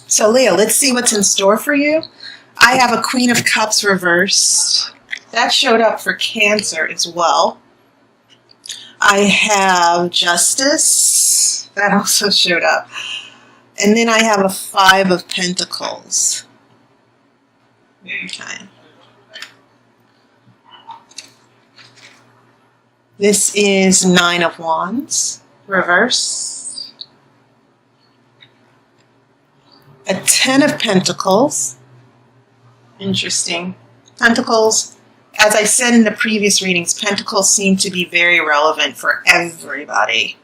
So Leo, let's see what's in store for you. I have a Queen of Cups reversed. That showed up for Cancer as well. I have Justice. That also showed up. And then I have a Five of Pentacles. Okay. This is Nine of Wands, reverse. A Ten of Pentacles. Interesting. Pentacles, as I said in the previous readings, Pentacles seem to be very relevant for everybody.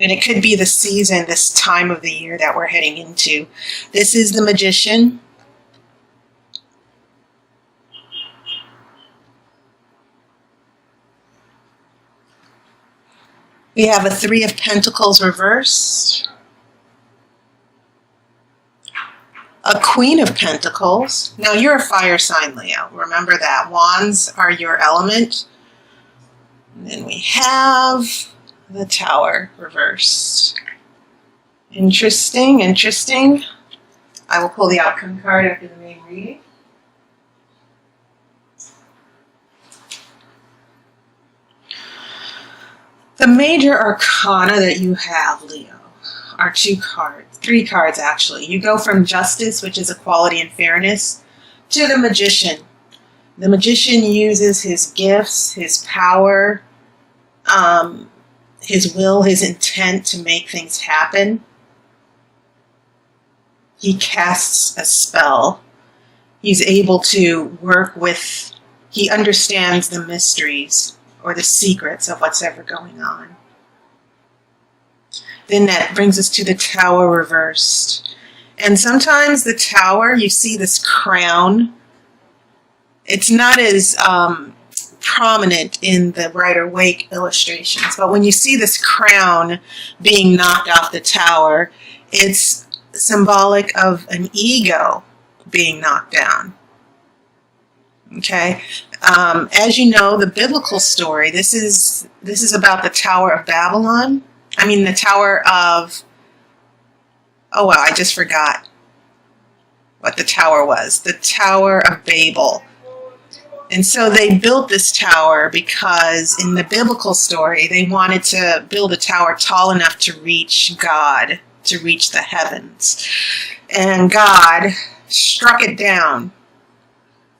And it could be the season, this time of the year that we're heading into. This is the Magician. We have a Three of Pentacles reversed. A Queen of Pentacles. Now you're a fire sign, Leo. Remember that. Wands are your element. And then we have the Tower reversed. Interesting, interesting. I will pull the outcome card after the main reading. The major arcana that you have, Leo, are three cards actually. You go from Justice, which is equality and fairness, to the Magician. The Magician uses his gifts, his power, his will, his intent to make things happen. He casts a spell. He's able to work with, he understands the mysteries or the secrets of what's ever going on. Then that brings us to the Tower reversed. And sometimes the Tower, you see this crown. It's not as prominent in the Rider-Waite illustrations, but when you see this crown being knocked off the Tower, it's symbolic of an ego being knocked down. Okay? As you know, the biblical story, this is about the Tower of Babylon. I mean, the Tower of, oh wow, I just forgot what the tower was. The Tower of Babel. And so they built this tower because in the biblical story, they wanted to build a tower tall enough to reach God, to reach the heavens. And God struck it down.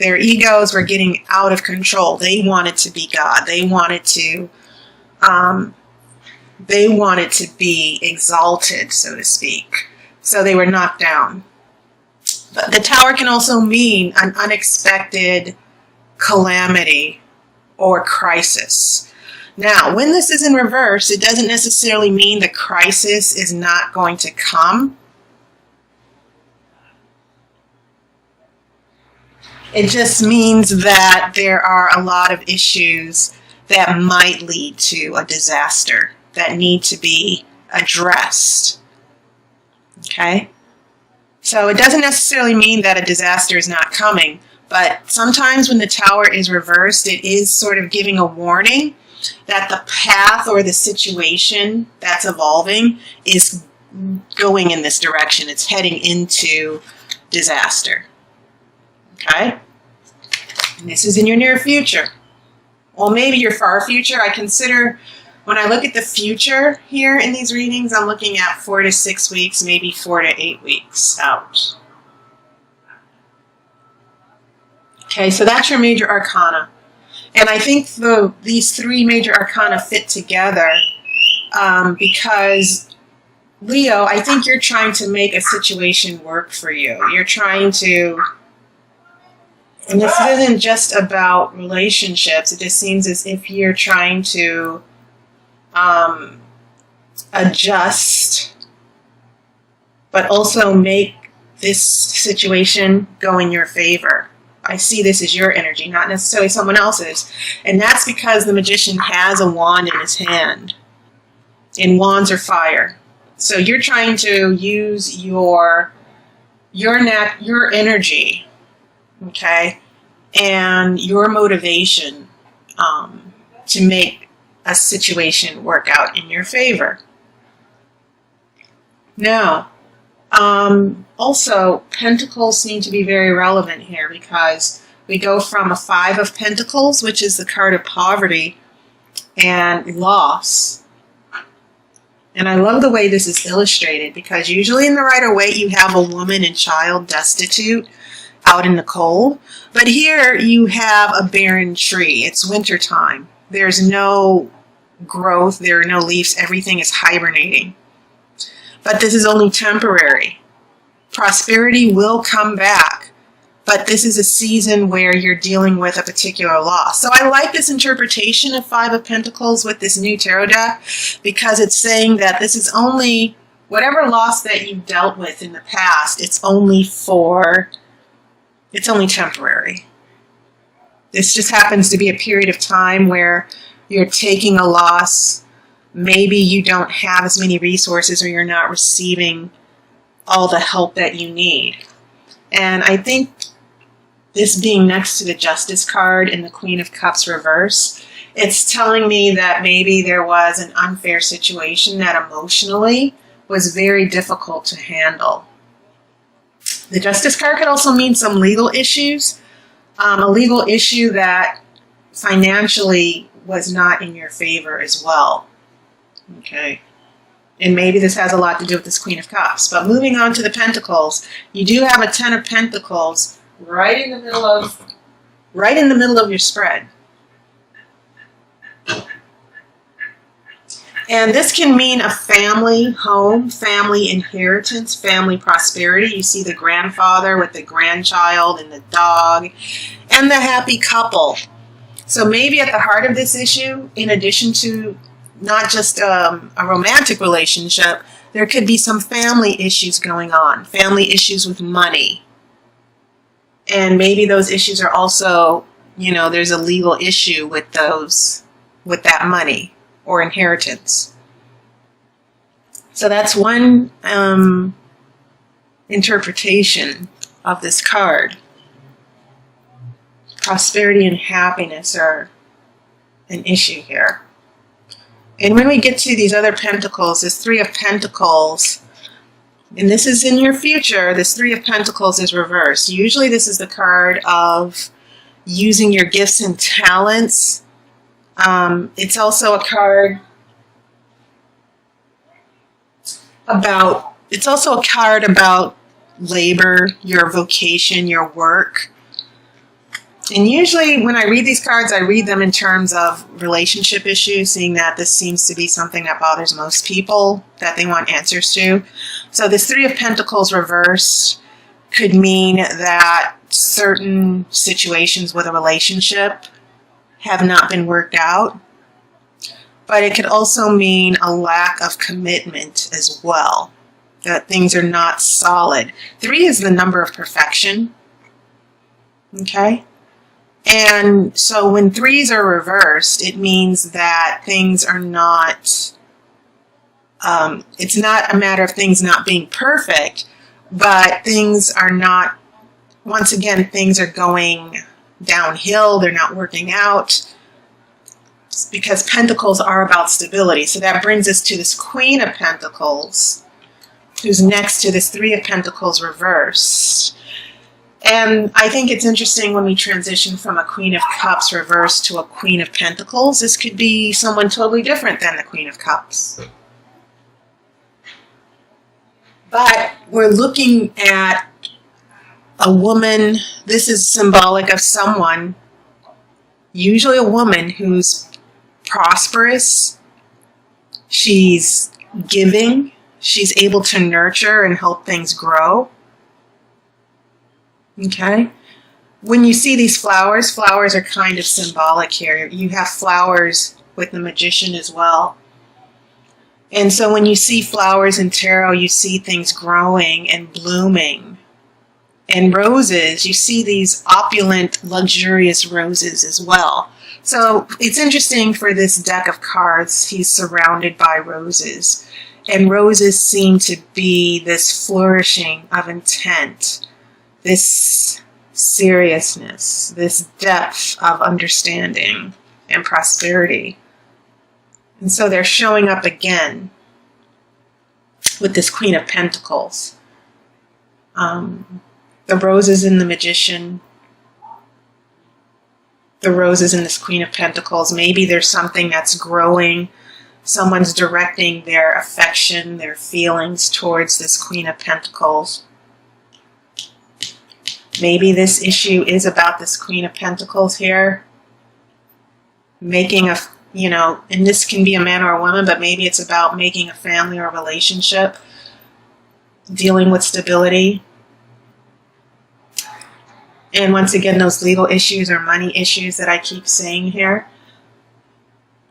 Their egos were getting out of control. They wanted to be God. They wanted to be exalted, so to speak. So they were knocked down. But the tower can also mean an unexpected calamity or crisis. Now, when this is in reverse, it doesn't necessarily mean the crisis is not going to come. It just means that there are a lot of issues that might lead to a disaster that need to be addressed. Okay? So it doesn't necessarily mean that a disaster is not coming, but sometimes when the tower is reversed, it is sort of giving a warning that the path or the situation that's evolving is going in this direction. It's heading into disaster. Okay? And this is in your near future. Well, maybe your far future. I consider, when I look at the future here in these readings, I'm looking at 4 to 6 weeks, maybe 4 to 8 weeks out. Okay, so that's your major arcana. And I think these three major arcana fit together because, Leo, I think you're trying to make a situation work for you. You're trying to, and this isn't just about relationships. It just seems as if you're trying to adjust, but also make this situation go in your favor. I see this as your energy, not necessarily someone else's. And that's because the Magician has a wand in his hand. And wands are fire. So you're trying to use your energy, okay, and your motivation to make a situation work out in your favor. Now, Also, pentacles seem to be very relevant here because we go from a Five of Pentacles, which is the card of poverty and loss. And I love the way this is illustrated because usually in the Rider-Waite you have a woman and child destitute out in the cold. But here you have a barren tree. It's wintertime. There's no growth. There are no leaves. Everything is hibernating. But this is only temporary. Prosperity will come back. But this is a season where you're dealing with a particular loss. So I like this interpretation of Five of Pentacles with this new tarot deck because it's saying that this is only, whatever loss that you've dealt with in the past, it's only temporary. This just happens to be a period of time where you're taking a loss. Maybe you don't have as many resources or you're not receiving all the help that you need. And I think this being next to the Justice card and the Queen of Cups reverse, it's telling me that maybe there was an unfair situation that emotionally was very difficult to handle. The Justice card could also mean some legal issues, a legal issue that financially was not in your favor as well. Okay. And maybe this has a lot to do with this Queen of Cups. But moving on to the Pentacles, you do have a Ten of Pentacles right in the middle of your spread. And this can mean a family home, family inheritance, family prosperity. You see the grandfather with the grandchild and the dog and the happy couple. So maybe at the heart of this issue, in addition to not just a romantic relationship, there could be some family issues going on, family issues with money. And maybe those issues are also, there's a legal issue with that money or inheritance. So that's one interpretation of this card. Prosperity and happiness are an issue here. And when we get to these other pentacles, this Three of Pentacles, and this is in your future, this Three of Pentacles is reversed. Usually this is the card of using your gifts and talents. It's also a card about labor, your vocation, your work. And usually when I read these cards, I read them in terms of relationship issues, seeing that this seems to be something that bothers most people, that they want answers to. So this Three of Pentacles reversed could mean that certain situations with a relationship have not been worked out. But it could also mean a lack of commitment as well, that things are not solid. 3 is the number of perfection. Okay? And so when 3s are reversed, it means that things are not, it's not a matter of things not being perfect, but things are not, once again, things are going downhill, they're not working out, because Pentacles are about stability. So that brings us to this Queen of Pentacles, who's next to this Three of Pentacles reversed. And I think it's interesting when we transition from a Queen of Cups reversed to a Queen of Pentacles. This could be someone totally different than the Queen of Cups. But we're looking at a woman. This is symbolic of someone, usually a woman who's prosperous. She's giving. She's able to nurture and help things grow. Okay? When you see these flowers, flowers are kind of symbolic here. You have flowers with the Magician as well. And so when you see flowers in tarot, you see things growing and blooming. And roses, you see these opulent, luxurious roses as well. So it's interesting for this deck of cards, he's surrounded by roses. And roses seem to be this flourishing of intent, this seriousness, this depth of understanding and prosperity. And so they're showing up again with this Queen of Pentacles. The roses in the Magician, the roses in this Queen of Pentacles. Maybe there's something that's growing. Someone's directing their affection, their feelings towards this Queen of Pentacles. Maybe this issue is about this Queen of Pentacles here. Making a, and this can be a man or a woman, but maybe it's about making a family or a relationship, dealing with stability. And once again, those legal issues or money issues that I keep saying here.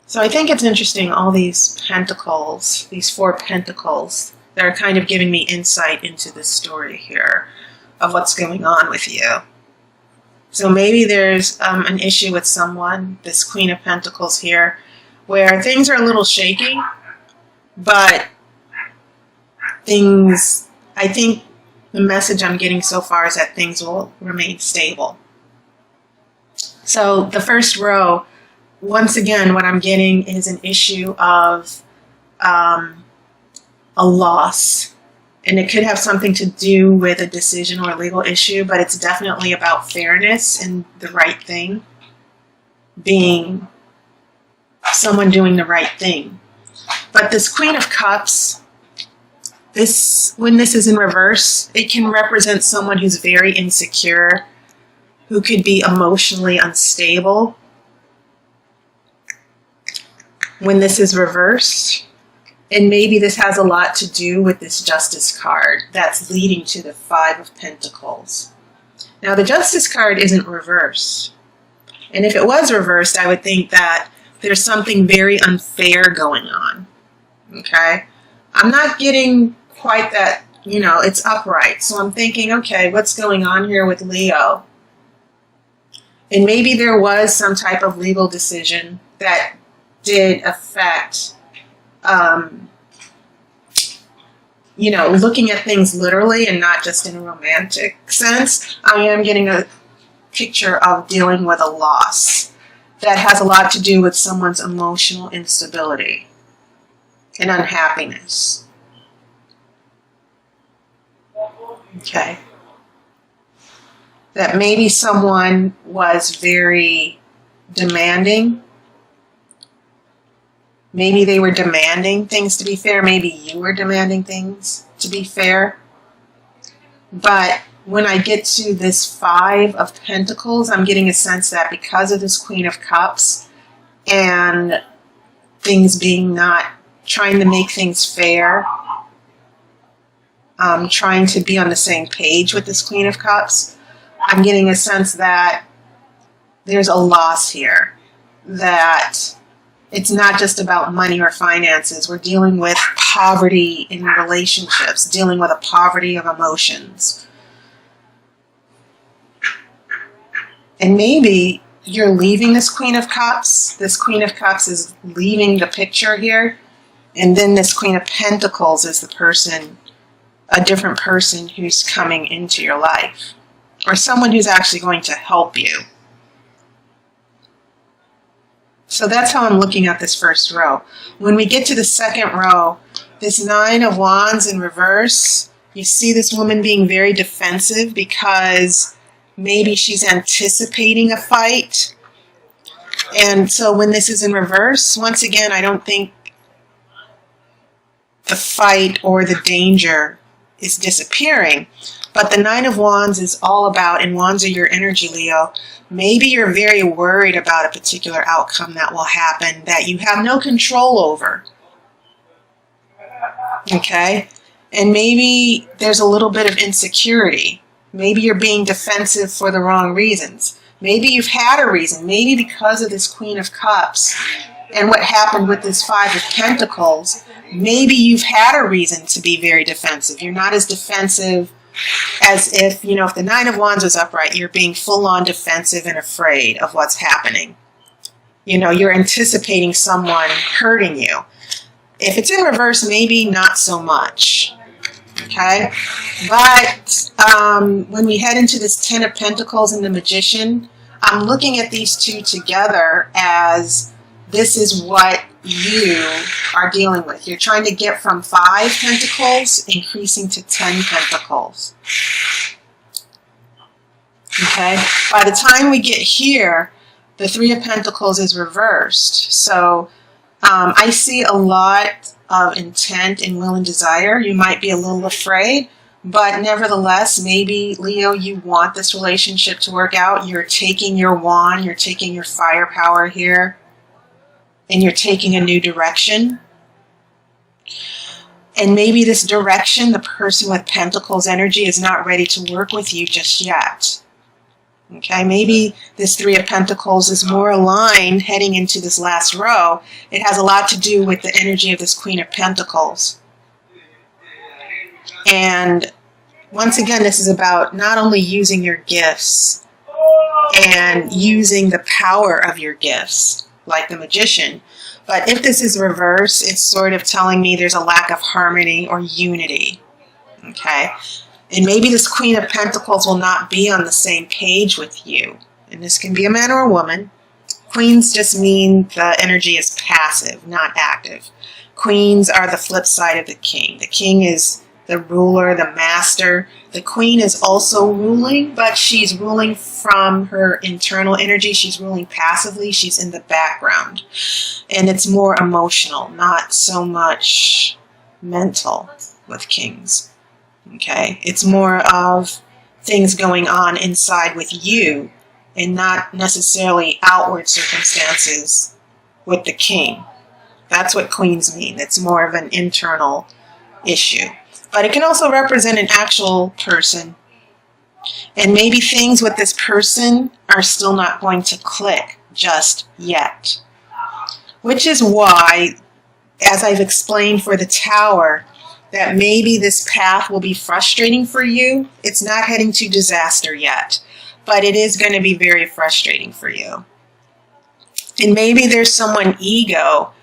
So I think it's interesting, all these pentacles, these 4 pentacles, that are kind of giving me insight into this story here of what's going on with you. So maybe there's an issue with someone, this Queen of Pentacles here, where things are a little shaky, but things, I think the message I'm getting so far is that things will remain stable. So the first row, once again, what I'm getting is an issue of a loss. And it could have something to do with a decision or a legal issue, but it's definitely about fairness and the right thing. Being someone doing the right thing. But this Queen of Cups, when this is in reverse, it can represent someone who's very insecure, who could be emotionally unstable. When this is reversed, and maybe this has a lot to do with this Justice card that's leading to the 5 of Pentacles. Now the Justice card isn't reversed. And if it was reversed, I would think that there's something very unfair going on. Okay? I'm not getting quite that, it's upright. So I'm thinking, okay, what's going on here with Leo? And maybe there was some type of legal decision that did affect looking at things literally and not just in a romantic sense. I am getting a picture of dealing with a loss that has a lot to do with someone's emotional instability and unhappiness. Okay. That maybe someone was very demanding. Maybe they were demanding things to be fair. Maybe you were demanding things to be fair. But when I get to this 5 of Pentacles, I'm getting a sense that because of this Queen of Cups and things being not trying to make things fair, trying to be on the same page with this Queen of Cups, I'm getting a sense that there's a loss here, that it's not just about money or finances. We're dealing with poverty in relationships, dealing with a poverty of emotions. And maybe you're leaving this Queen of Cups. This Queen of Cups is leaving the picture here. And then this Queen of Pentacles is the person, a different person who's coming into your life. Or someone who's actually going to help you. So that's how I'm looking at this first row. When we get to the second row, this 9 of Wands in reverse, you see this woman being very defensive because maybe she's anticipating a fight. And so when this is in reverse, once again, I don't think the fight or the danger is disappearing. But the 9 of Wands is all about, and Wands are your energy, Leo. Maybe you're very worried about a particular outcome that will happen that you have no control over. Okay? And maybe there's a little bit of insecurity. Maybe you're being defensive for the wrong reasons. Maybe you've had a reason. Maybe because of this Queen of Cups and what happened with this 5 of Pentacles, maybe you've had a reason to be very defensive. You're not as defensive as if, if the 9 of Wands was upright, you're being full-on defensive and afraid of what's happening. You're anticipating someone hurting you. If it's in reverse, maybe not so much. Okay? But when we head into this 10 of Pentacles and the Magician, I'm looking at these two together as this is what you are dealing with. You're trying to get from 5 pentacles increasing to 10 pentacles. Okay? By the time we get here, the Three of Pentacles is reversed. So I see a lot of intent and will and desire. You might be a little afraid, but nevertheless, maybe, Leo, you want this relationship to work out. You're taking your wand, you're taking your firepower here, and you're taking a new direction. And maybe this direction, the person with Pentacles energy is not ready to work with you just yet. Okay, maybe this Three of Pentacles is more aligned heading into this last row. It has a lot to do with the energy of this Queen of Pentacles. And once again, this is about not only using your gifts and using the power of your gifts, like the Magician, but if this is reverse, it's sort of telling me there's a lack of harmony or unity. Okay? And maybe this Queen of Pentacles will not be on the same page with you. And this can be a man or a woman. Queens just mean the energy is passive, not active. Queens are the flip side of the king. The king is the ruler, the master. The queen is also ruling, but she's ruling from her internal energy. She's ruling passively. She's in the background. And it's more emotional, not so much mental with kings. Okay, it's more of things going on inside with you and not necessarily outward circumstances with the king. That's what queens mean. It's more of an internal issue. But it can also represent an actual person. And maybe things with this person are still not going to click just yet. Which is why, as I've explained for the Tower, that maybe this path will be frustrating for you. It's not heading to disaster yet, but it is going to be very frustrating for you. And maybe there's someone ego.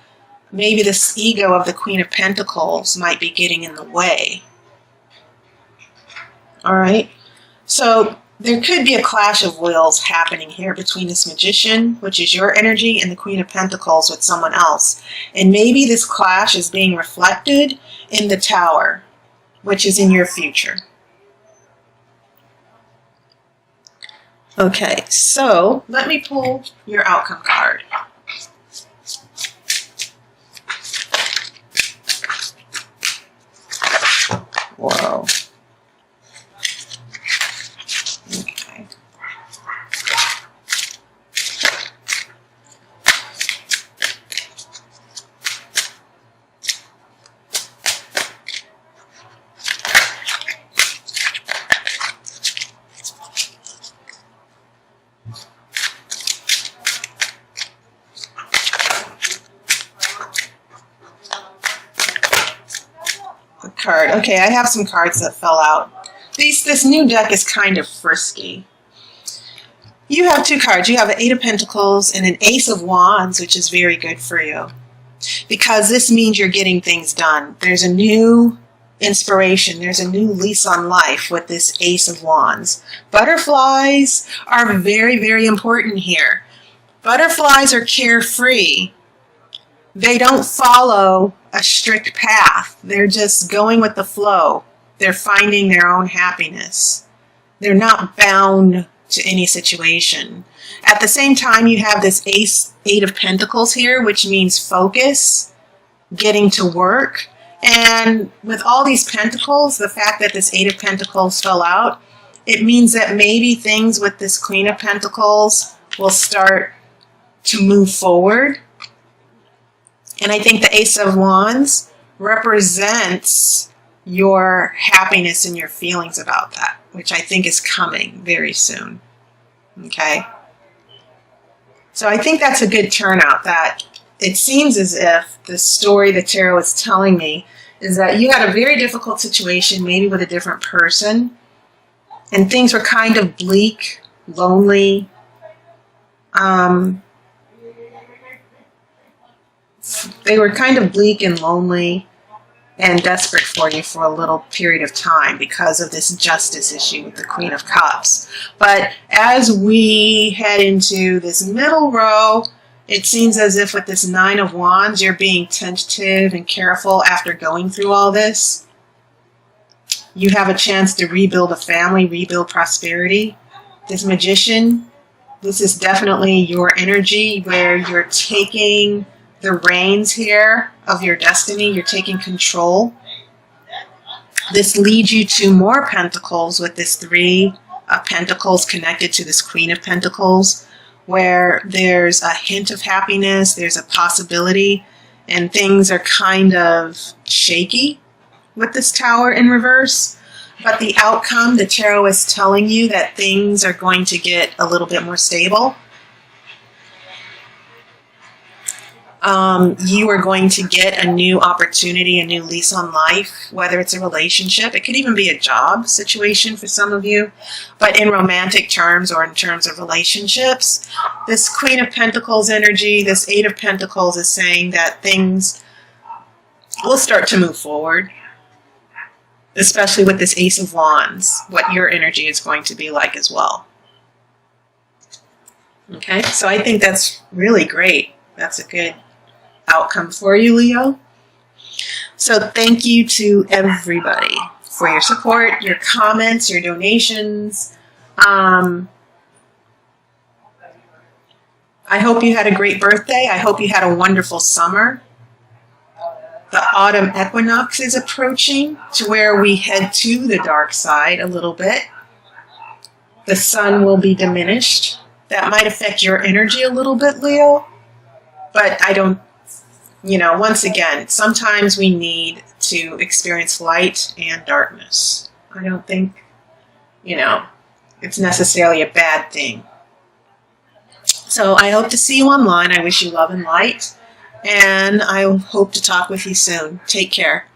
Maybe this ego of the Queen of Pentacles might be getting in the way. All right. So there could be a clash of wills happening here between this Magician, which is your energy, and the Queen of Pentacles with someone else. And maybe this clash is being reflected in the Tower, which is in your future. Okay, so let me pull your outcome card. Whoa. Okay. Card. Okay, I have some cards that fell out. This new deck is kind of frisky. You have two cards. You have an Eight of Pentacles and an Ace of Wands, which is very good for you. Because this means you're getting things done. There's a new inspiration. There's a new lease on life with this Ace of Wands. Butterflies are very, very important here. Butterflies are carefree. They don't follow a strict path. They're just going with the flow. They're finding their own happiness. They're not bound to any situation. At the same time, you have this Eight of Pentacles here, which means focus, getting to work. And with all these pentacles, the fact that this Eight of Pentacles fell out, it means that maybe things with this Queen of Pentacles will start to move forward. And I think the Ace of Wands represents your happiness and your feelings about that, which I think is coming very soon. Okay? So I think that's a good turnout. That it seems as if the story the tarot is telling me is that you had a very difficult situation, maybe with a different person, and things were kind of bleak, lonely, they were kind of bleak and lonely and desperate for you for a little period of time because of this justice issue with the Queen of Cups. But as we head into this middle row, it seems as if with this Nine of Wands, you're being tentative and careful after going through all this. You have a chance to rebuild a family, rebuild prosperity. This Magician, this is definitely your energy where you're taking the reins here of your destiny. You're taking control. This leads you to more Pentacles with this Three of Pentacles connected to this Queen of Pentacles, where there's a hint of happiness, there's a possibility, and things are kind of shaky with this Tower in reverse. But the outcome, the tarot is telling you that things are going to get a little bit more stable. You are going to get a new opportunity, a new lease on life, whether it's a relationship. It could even be a job situation for some of you. But in romantic terms or in terms of relationships, this Queen of Pentacles energy, this Eight of Pentacles is saying that things will start to move forward, especially with this Ace of Wands, what your energy is going to be like as well. Okay, so I think that's really great. That's a good outcome for you, Leo. So thank you to everybody for your support, your comments, your donations. I hope you had a great birthday. I hope you had a wonderful summer. The autumn equinox is approaching, to where we head to the dark side a little bit. The sun will be diminished. That might affect your energy a little bit, Leo. But I don't, once again, sometimes we need to experience light and darkness. I don't think, it's necessarily a bad thing. So I hope to see you online. I wish you love and light. And I hope to talk with you soon. Take care.